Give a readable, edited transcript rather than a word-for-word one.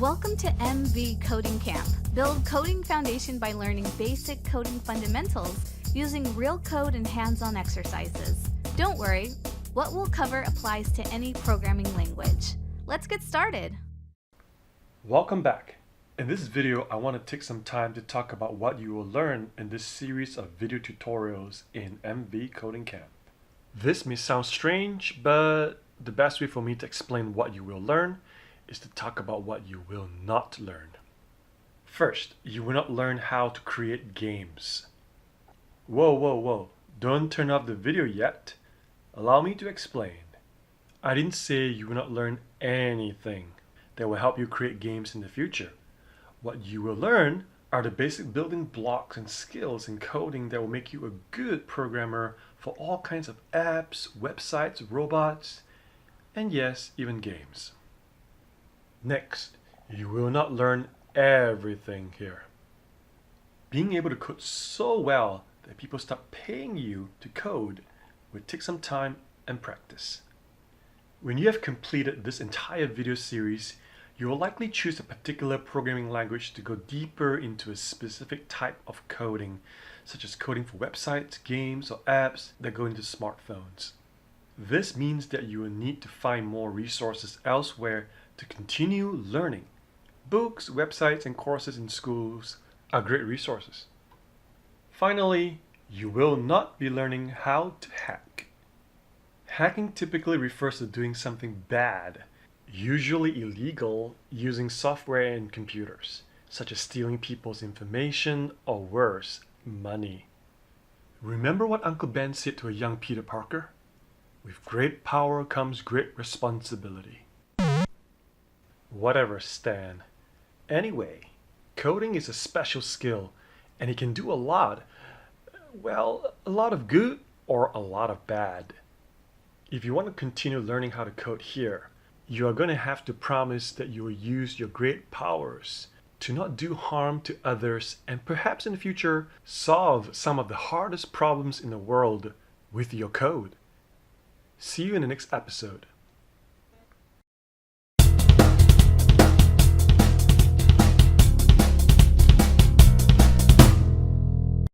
Welcome to MV Coding Camp. Build coding foundation by learning basic coding fundamentals using real code and hands-on exercises. Don't worry, what we'll cover applies to any programming language. Let's get started. Welcome back. In this video, I want to take some time to talk about what you will learn in this series of video tutorials in MV Coding Camp. This may sound strange, but the best way for me to explain what you will learn is to talk about what you will not learn. First, you will not learn how to create games. Whoa, don't turn off the video yet. Allow me to explain. I didn't say you will not learn anything that will help you create games in the future. What you will learn are the basic building blocks and skills in coding that will make you a good programmer for all kinds of apps, websites, robots, and yes, even games. Next, you will not learn everything here. Being able to code so well that people start paying you to code will take some time and practice. When you have completed this entire video series, you will likely choose a particular programming language to go deeper into a specific type of coding, such as coding for websites, games, or apps that go into smartphones. This means that you will need to find more resources elsewhere to continue learning. Books, websites, and courses in schools are great resources. Finally, you will not be learning how to hack. Hacking typically refers to doing something bad, usually illegal, using software and computers, such as stealing people's information or worse, money. Remember what Uncle Ben said to a young Peter Parker? With great power comes great responsibility. Whatever, Stan. Anyway, coding is a special skill, and it can do a lot. Well, a lot of good or a lot of bad. If you want to continue learning how to code here, you are going to have to promise that you will use your great powers to not do harm to others and perhaps in the future solve some of the hardest problems in the world with your code. See you in the next episode.